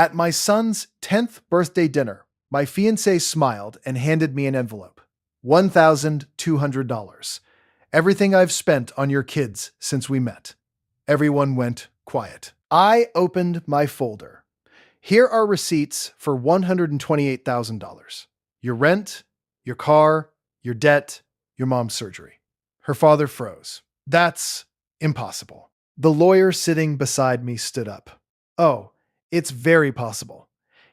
At my son's 10th birthday dinner, my fiancée smiled and handed me an envelope. $1,200. Everything I've spent on your kids since we met. Everyone went quiet. I opened my folder. Here are receipts for $128,000. Your rent, your car, your debt, your mom's surgery. Her father froze. That's impossible. The lawyer sitting beside me stood up. Oh, it's very possible.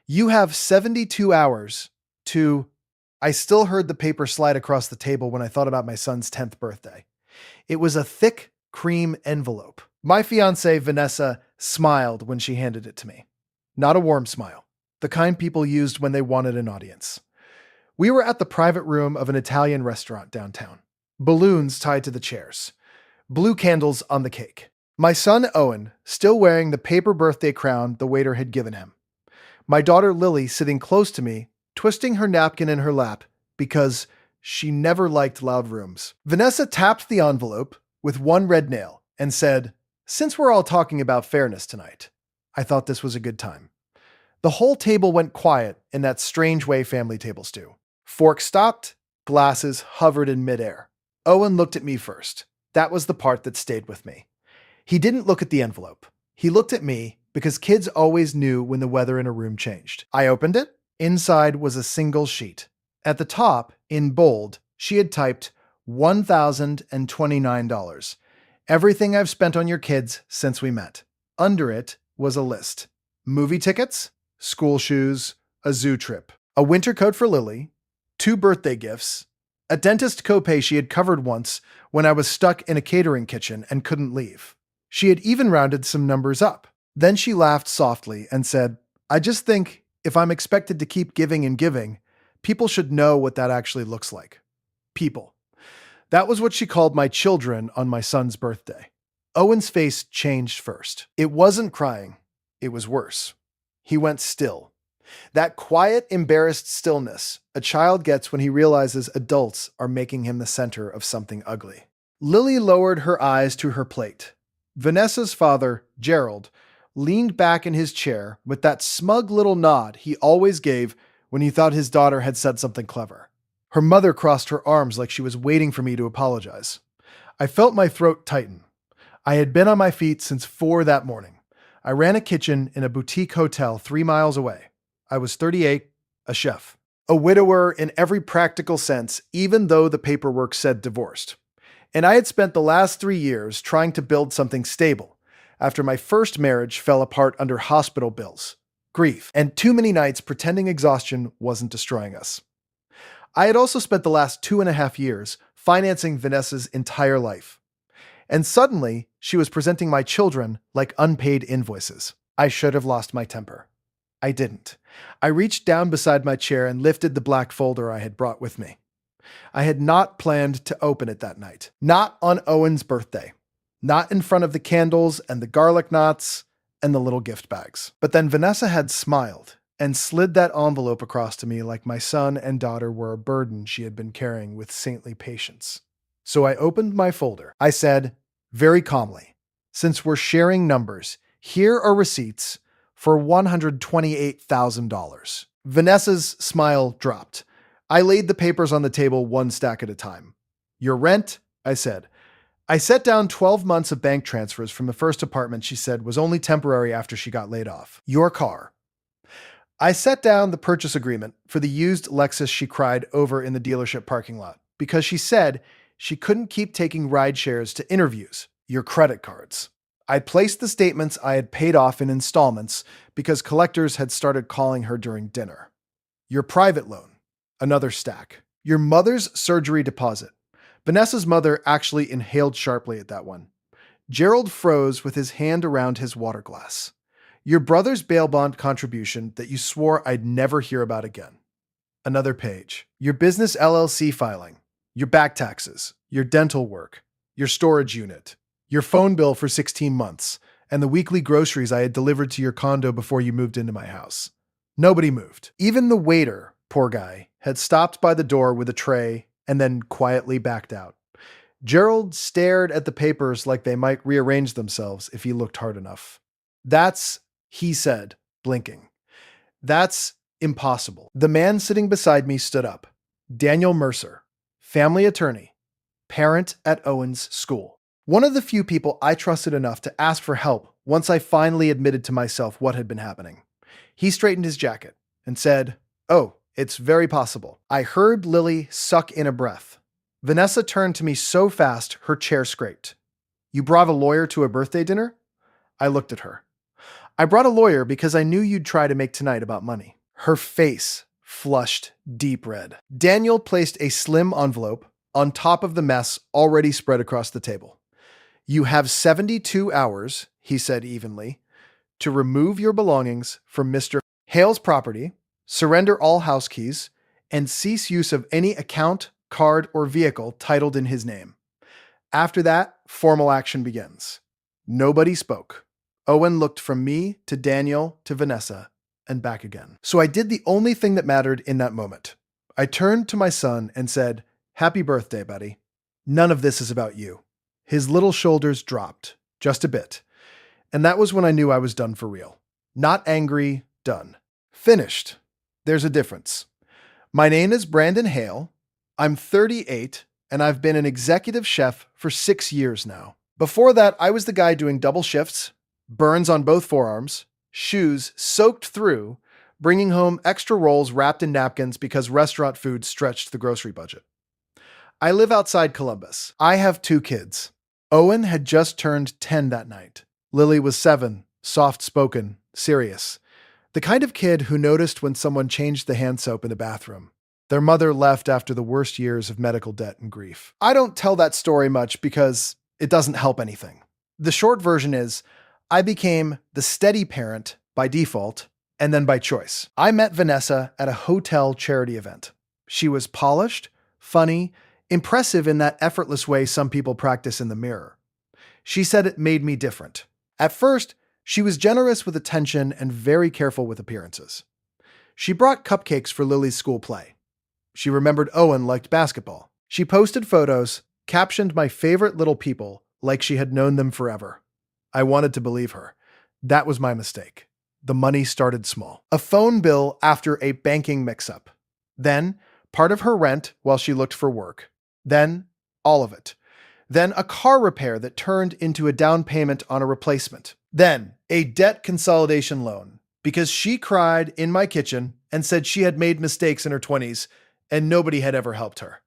You have 72 hours to... I still heard the paper slide across the table when I thought about my son's 10th birthday. It was a thick cream envelope. My fiancée, Vanessa, smiled when she handed it to me. Not a warm smile, the kind people used when they wanted an audience. We were at the private room of an Italian restaurant downtown. Balloons tied to the chairs. Blue candles on the cake. My son Owen, still wearing the paper birthday crown the waiter had given him. My daughter Lily sitting close to me, twisting her napkin in her lap because she never liked loud rooms. Vanessa tapped the envelope with one red nail and said, "Since we're all talking about fairness tonight, I thought this was a good time." The whole table went quiet in that strange way family tables do. Forks stopped, glasses hovered in midair. Owen looked at me first. That was the part that stayed with me. He didn't look at the envelope. He looked at me because kids always knew when the weather in a room changed. I opened it. Inside was a single sheet. At the top, in bold, she had typed $1,029. Everything I've spent on your kids since we met. Under it was a list. Movie tickets, school shoes, a zoo trip, a winter coat for Lily, 2 birthday gifts, a dentist copay she had covered once when I was stuck in a catering kitchen and couldn't leave. She had even rounded some numbers up. Then she laughed softly and said, "I just think if I'm expected to keep giving and giving, people should know what that actually looks like." People. That was what she called my children on my son's birthday. Owen's face changed first. It wasn't crying. It was worse. He went still. That quiet, embarrassed stillness a child gets when he realizes adults are making him the center of something ugly. Lily lowered her eyes to her plate. Vanessa's father, Gerald, leaned back in his chair with that smug little nod he always gave when he thought his daughter had said something clever. Her mother crossed her arms like she was waiting for me to apologize. I felt my throat tighten. I had been on my feet since 4 that morning. I ran a kitchen in a boutique hotel 3 miles away. I was 38, a chef. A widower in every practical sense, even though the paperwork said divorced. And I had spent the last 3 years trying to build something stable after my first marriage fell apart under hospital bills, grief, and too many nights pretending exhaustion wasn't destroying us. I had also spent the last 2.5 years financing Vanessa's entire life. And suddenly, she was presenting my children like unpaid invoices. I should have lost my temper. I didn't. I reached down beside my chair and lifted the black folder I had brought with me. I had not planned to open it that night. Not on Owen's birthday. Not in front of the candles and the garlic knots and the little gift bags. But then Vanessa had smiled and slid that envelope across to me like my son and daughter were a burden she had been carrying with saintly patience. So I opened my folder. I said, very calmly, "Since we're sharing numbers, here are receipts for $128,000. Vanessa's smile dropped. I laid the papers on the table 1 stack at a time. "Your rent," I said. I set down 12 months of bank transfers from the first apartment she said was only temporary after she got laid off. "Your car." I set down the purchase agreement for the used Lexus she cried over in the dealership parking lot because she said she couldn't keep taking ride shares to interviews. "Your credit cards." I placed the statements I had paid off in installments because collectors had started calling her during dinner. "Your private loan." Another stack. "Your mother's surgery deposit." Vanessa's mother actually inhaled sharply at that one. Gerald froze with his hand around his water glass. "Your brother's bail bond contribution that you swore I'd never hear about again." Another page. "Your business LLC filing. Your back taxes. Your dental work. Your storage unit. Your phone bill for 16 months. And the weekly groceries I had delivered to your condo before you moved into my house." Nobody moved. Even the waiter, poor guy, had stopped by the door with a tray and then quietly backed out. Gerald stared at the papers like they might rearrange themselves if he looked hard enough. "That's," he said, blinking. That's impossible. The man sitting beside me stood up. Daniel Mercer, family attorney, parent at Owen's school. One of the few people I trusted enough to ask for help once I finally admitted to myself what had been happening. He straightened his jacket and said, "Oh, it's very possible." I heard Lily suck in a breath. Vanessa turned to me so fast her chair scraped. "You brought a lawyer to a birthday dinner?" I looked at her. "I brought a lawyer because I knew you'd try to make tonight about money." Her face flushed deep red. Daniel placed a slim envelope on top of the mess already spread across the table. "You have 72 hours," he said evenly, "to remove your belongings from Mr. Hale's property, surrender all house keys, and cease use of any account, card, or vehicle titled in his name. After that, formal action begins." Nobody spoke. Owen looked from me to Daniel to Vanessa and back again. So I did the only thing that mattered in that moment. I turned to my son and said, "Happy birthday, buddy. None of this is about you." His little shoulders dropped, just a bit. And that was when I knew I was done for real. Not angry, done. Finished. There's a difference. My name is Brandon Hale. I'm 38, and I've been an executive chef for 6 years now. Before that, I was the guy doing double shifts, burns on both forearms, shoes soaked through, bringing home extra rolls wrapped in napkins because restaurant food stretched the grocery budget. I live outside Columbus. I have 2 kids. Owen had just turned 10 that night. Lily was 7, soft-spoken, serious. The kind of kid who noticed when someone changed the hand soap in the bathroom. Their mother left after the worst years of medical debt and grief. I don't tell that story much because it doesn't help anything. The short version is, I became the steady parent by default and then by choice. I met Vanessa at a hotel charity event. She was polished, funny, impressive in that effortless way some people practice in the mirror. She said it made me different. At first, she was generous with attention and very careful with appearances. She brought cupcakes for Lily's school play. She remembered Owen liked basketball. She posted photos, captioned my favorite little people like she had known them forever. I wanted to believe her. That was my mistake. The money started small. A phone bill after a banking mix-up. Then, part of her rent while she looked for work. Then, all of it. Then, a car repair that turned into a down payment on a replacement. Then, a debt consolidation loan because she cried in my kitchen and said she had made mistakes in her 20s and nobody had ever helped her.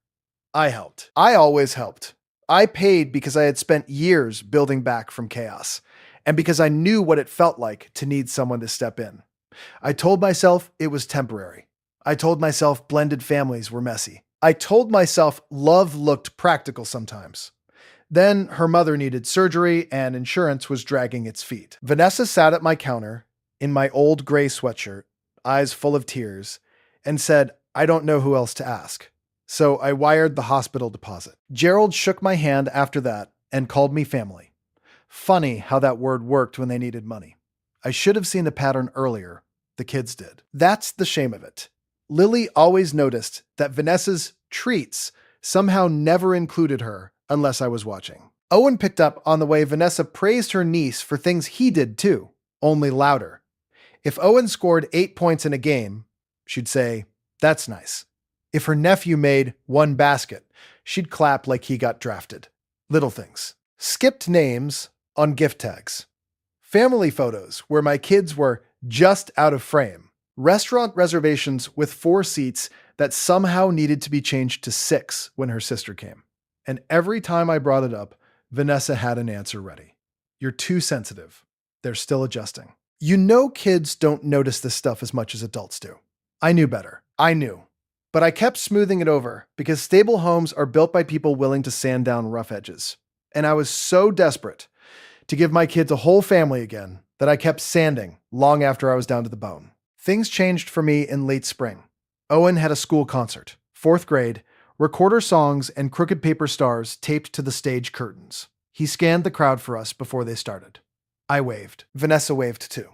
I helped. I always helped. I paid because I had spent years building back from chaos, and because I knew what it felt like to need someone to step in. I told myself it was temporary. I told myself blended families were messy. I told myself love looked practical sometimes. Then her mother needed surgery and insurance was dragging its feet. Vanessa sat at my counter in my old gray sweatshirt, eyes full of tears, and said, "I don't know who else to ask." So I wired the hospital deposit. Gerald shook my hand after that and called me family. Funny how that word worked when they needed money. I should have seen the pattern earlier. The kids did. That's the shame of it. Lily always noticed that Vanessa's treats somehow never included her unless I was watching. Owen picked up on the way Vanessa praised her niece for things he did too, only louder. If Owen scored 8 points in a game, she'd say, "That's nice." If her nephew made 1 basket, she'd clap like he got drafted. Little things. Skipped names on gift tags. Family photos where my kids were just out of frame. Restaurant reservations with 4 seats that somehow needed to be changed to 6 when her sister came. And every time I brought it up, Vanessa had an answer ready. "You're too sensitive. They're still adjusting." You know kids don't notice this stuff as much as adults do. I knew better. I knew. But I kept smoothing it over because stable homes are built by people willing to sand down rough edges. And I was so desperate to give my kids a whole family again that I kept sanding long after I was down to the bone. Things changed for me in late spring. Owen had a school concert, 4th grade, recorder songs and crooked paper stars taped to the stage curtains. He scanned the crowd for us before they started. I waved. Vanessa waved too.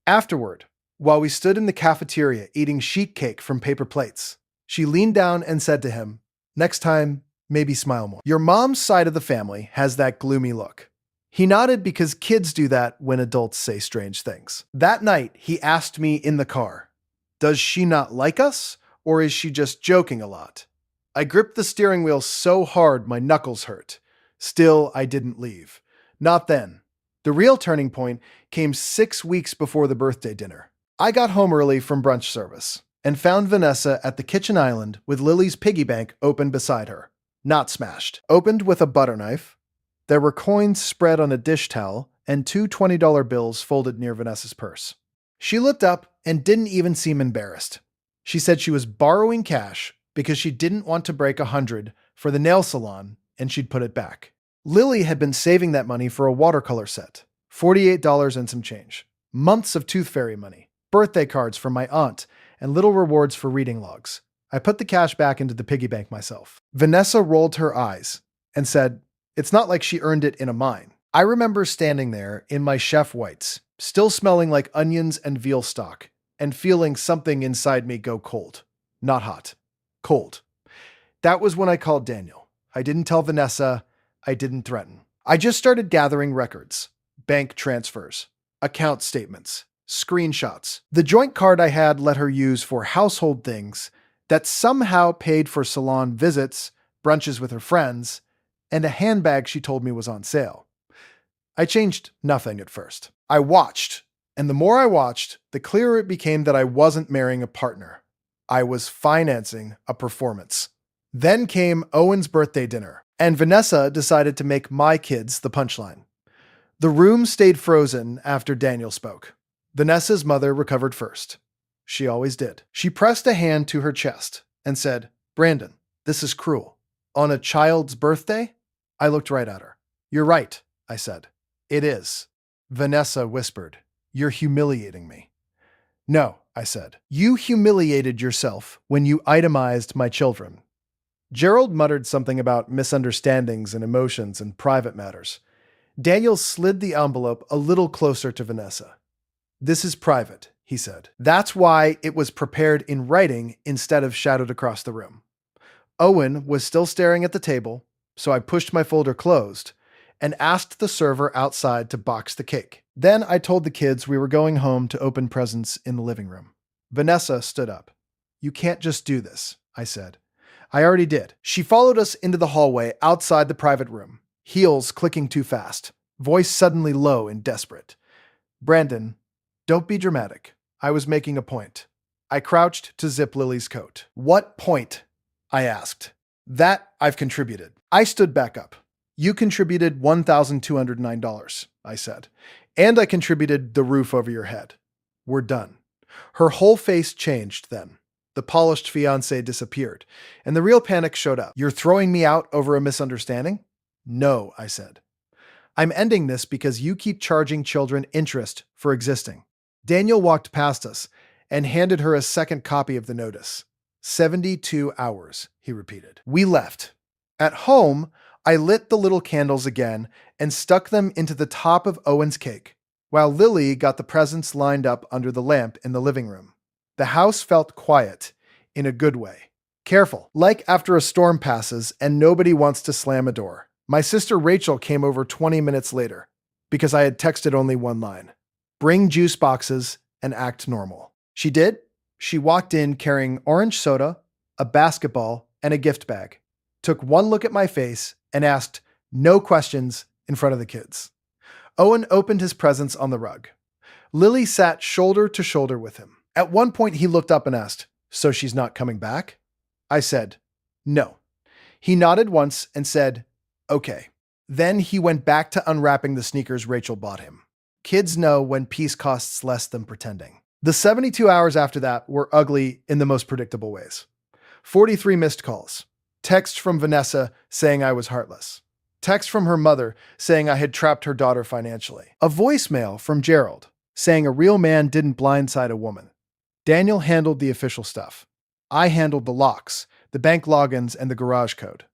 Afterward, while we stood in the cafeteria eating sheet cake from paper plates, she leaned down and said to him, "Next time, maybe smile more. Your mom's side of the family has that gloomy look." He nodded because kids do that when adults say strange things. That night, he asked me in the car, "Does she not like us, or is she just joking a lot?" I gripped the steering wheel so hard my knuckles hurt. Still, I didn't leave. Not then. The real turning point came 6 weeks before the birthday dinner. I got home early from brunch service and found Vanessa at the kitchen island with Lily's piggy bank open beside her. Not smashed. Opened with a butter knife. There were coins spread on a dish towel and 2 $20 bills folded near Vanessa's purse. She looked up and didn't even seem embarrassed. She said she was borrowing cash because she didn't want to break $100 for the nail salon and she'd put it back. Lily had been saving that money for a watercolor set, $48 and some change. Months of tooth fairy money, birthday cards from my aunt, and little rewards for reading logs. I put the cash back into the piggy bank myself. Vanessa rolled her eyes and said, "It's not like she earned it in a mine." I remember standing there in my chef whites, still smelling like onions and veal stock, and feeling something inside me go cold. Not hot. Cold. That was when I called Daniel. I didn't tell Vanessa. I didn't threaten. I just started gathering records, bank transfers, account statements, screenshots. The joint card I had let her use for household things that somehow paid for salon visits, brunches with her friends, and a handbag she told me was on sale. I changed nothing at first. I watched, and the more I watched, the clearer it became that I wasn't marrying a partner. I was financing a performance. Then came Owen's birthday dinner, and Vanessa decided to make my kids the punchline. The room stayed frozen after Daniel spoke. Vanessa's mother recovered first. She always did. She pressed a hand to her chest and said, "Brandon, this is cruel. On a child's birthday?" I looked right at her. "You're right," I said. "It is." Vanessa whispered, "You're humiliating me." "No," I said. "You humiliated yourself when you itemized my children." Gerald muttered something about misunderstandings and emotions and private matters. Daniel slid the envelope a little closer to Vanessa. "This is private," he said. That's why it was prepared in writing instead of shadowed across the room. Owen was still staring at the table, so I pushed my folder closed and asked the server outside to box the cake. Then I told the kids we were going home to open presents in the living room. Vanessa stood up. "You can't just do this," I said. "I already did." She followed us into the hallway outside the private room, heels clicking too fast, voice suddenly low and desperate. "Brandon, don't be dramatic. I was making a point." I crouched to zip Lily's coat. "What point?" I asked. "That I've contributed." I stood back up. "You contributed $1,209, I said. "And I contributed the roof over your head. We're done." Her whole face changed then. The polished fiancé disappeared, and the real panic showed up. "You're throwing me out over a misunderstanding?" "No," I said. "I'm ending this because you keep charging children interest for existing." Daniel walked past us and handed her a second copy of the notice. 72 hours, he repeated. We left. At home, I lit the little candles again and stuck them into the top of Owen's cake, while Lily got the presents lined up under the lamp in the living room. The house felt quiet, in a good way. Careful, like after a storm passes and nobody wants to slam a door. My sister Rachel came over 20 minutes later, because I had texted only one line. "Bring juice boxes and act normal." She did. She walked in carrying orange soda, a basketball, and a gift bag. Took one look at my face and asked no questions in front of the kids. Owen opened his presents on the rug. Lily sat shoulder to shoulder with him. At one point, he looked up and asked, "So she's not coming back?" I said, "No." He nodded once and said, "Okay." Then he went back to unwrapping the sneakers Rachel bought him. Kids know when peace costs less than pretending. The 72 hours after that were ugly in the most predictable ways. 43 missed calls. Text from Vanessa saying I was heartless. Text from her mother saying I had trapped her daughter financially. A voicemail from Gerald saying a real man didn't blindside a woman. Daniel handled the official stuff. I handled the locks, the bank logins, and the garage code.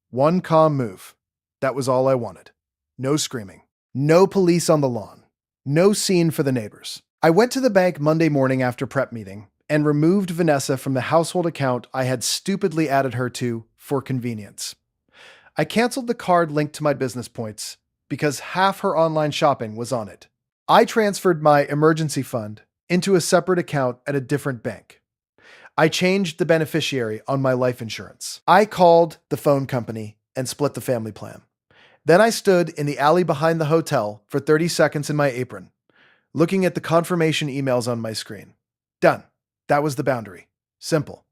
One calm move. That was all I wanted. No screaming. No police on the lawn. No scene for the neighbors. I went to the bank Monday morning after prep meeting and removed Vanessa from the household account I had stupidly added her to for convenience. I canceled the card linked to my business points because half her online shopping was on it. I transferred my emergency fund into a separate account at a different bank. I changed the beneficiary on my life insurance. I called the phone company and split the family plan. Then I stood in the alley behind the hotel for 30 seconds in my apron, looking at the confirmation emails on my screen. Done. That was the boundary. Simple.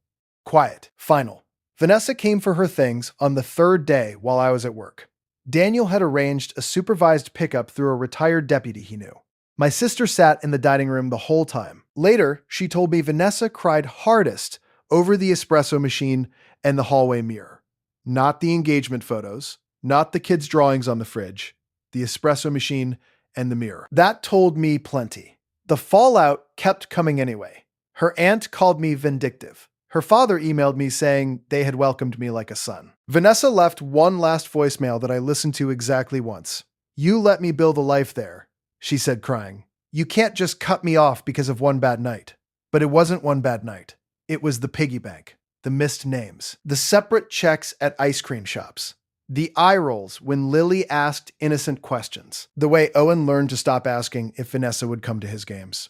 Quiet. Final. Vanessa came for her things on the third day while I was at work. Daniel had arranged a supervised pickup through a retired deputy he knew. My sister sat in the dining room the whole time. Later, she told me Vanessa cried hardest over the espresso machine and the hallway mirror. Not the engagement photos, not the kids' drawings on the fridge, the espresso machine and the mirror. That told me plenty. The fallout kept coming anyway. Her aunt called me vindictive. Her father emailed me saying they had welcomed me like a son. Vanessa left one last voicemail that I listened to exactly once. "You let me build a life there," she said, crying. "You can't just cut me off because of one bad night." But it wasn't one bad night. It was the piggy bank, the missed names, the separate checks at ice cream shops, the eye rolls when Lily asked innocent questions, the way Owen learned to stop asking if Vanessa would come to his games.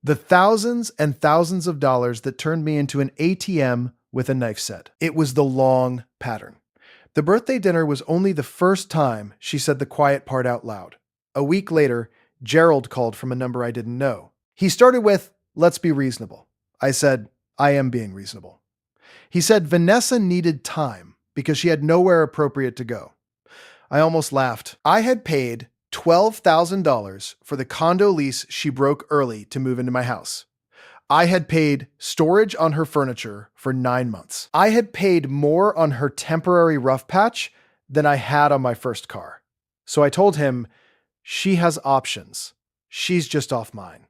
The thousands and thousands of dollars that turned me into an ATM with a knife set. It was the long pattern. The birthday dinner was only the first time she said the quiet part out loud. A week later, Gerald called from a number I didn't know. He started with, "Let's be reasonable." I said, "I am being reasonable." He said Vanessa needed time because she had nowhere appropriate to go. I almost laughed. I had paid $12,000 for the condo lease she broke early to move into my house. I had paid storage on her furniture for 9 months. I had paid more on her temporary rough patch than I had on my first car. So I told him, "She has options. She's just off mine."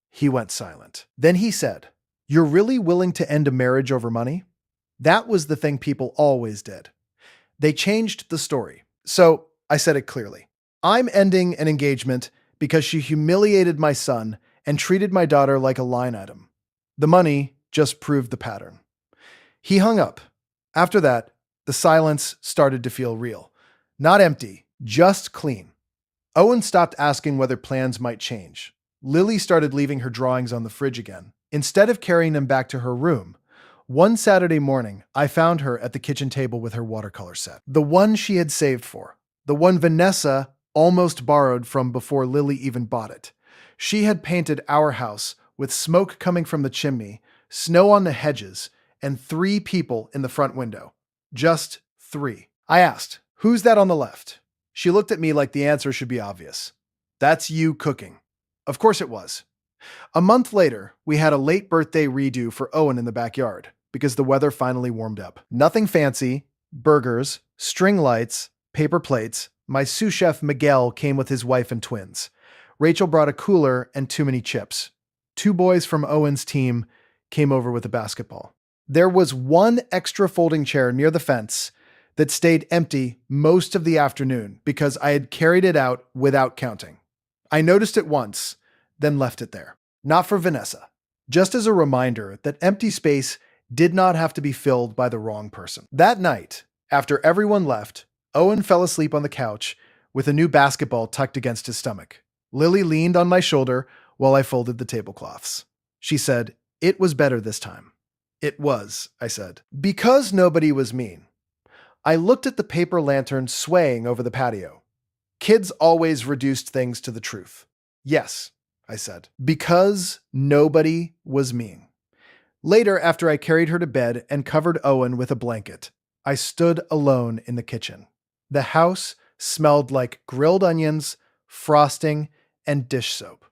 He went silent. Then he said, "You're really willing to end a marriage over money?" That was the thing people always did. They changed the story. So I said it clearly. I'm ending an engagement because she humiliated my son and treated my daughter like a line item. The money just proved the pattern. He hung up. After that, the silence started to feel real. Not empty, just clean. Owen stopped asking whether plans might change. Lily started leaving her drawings on the fridge again, instead of carrying them back to her room. One Saturday morning, I found her at the kitchen table with her watercolor set. The one she had saved for. The one Vanessa almost borrowed from before Lily even bought it. She had painted our house with smoke coming from the chimney, snow on the hedges, and 3 people in the front window. Just 3. I asked, "Who's that on the left?" She looked at me like the answer should be obvious. "That's you cooking." Of course it was. A month later, we had a late birthday redo for Owen in the backyard because the weather finally warmed up. Nothing fancy, burgers, string lights, paper plates. My sous chef Miguel came with his wife and twins. Rachel brought a cooler and too many chips. 2 boys from Owen's team came over with a basketball. There was one extra folding chair near the fence that stayed empty most of the afternoon because I had carried it out without counting. I noticed it once, then left it there. Not for Vanessa. Just as a reminder that empty space did not have to be filled by the wrong person. That night, after everyone left, Owen fell asleep on the couch with a new basketball tucked against his stomach. Lily leaned on my shoulder while I folded the tablecloths. She said, "It was better this time." "It was," I said. Because nobody was mean. I looked at the paper lantern swaying over the patio. Kids always reduced things to the truth. "Yes," I said. Because nobody was mean. Later, after I carried her to bed and covered Owen with a blanket, I stood alone in the kitchen. The house smelled like grilled onions, frosting, and dish soap.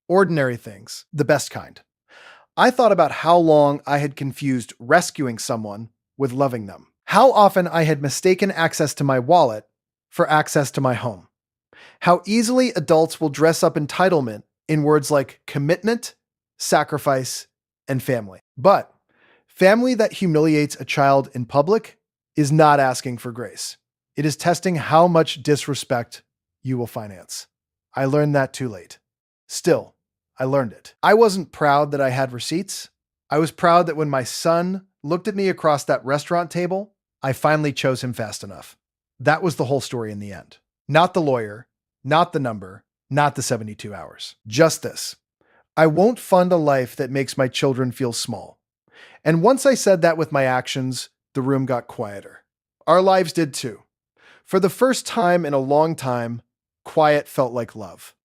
Ordinary things, the best kind. I thought about how long I had confused rescuing someone with loving them. How often I had mistaken access to my wallet for access to my home. How easily adults will dress up entitlement in words like commitment, sacrifice, and family. But family that humiliates a child in public is not asking for grace. It is testing how much disrespect you will finance. I learned that too late. Still, I learned it. I wasn't proud that I had receipts. I was proud that when my son looked at me across that restaurant table, I finally chose him fast enough. That was the whole story in the end. Not the lawyer, Not the number, not the 72 hours. Just this. I won't fund a life that makes my children feel small. And once I said that with my actions, the room got quieter. Our lives did too. For the first time in a long time, quiet felt like love.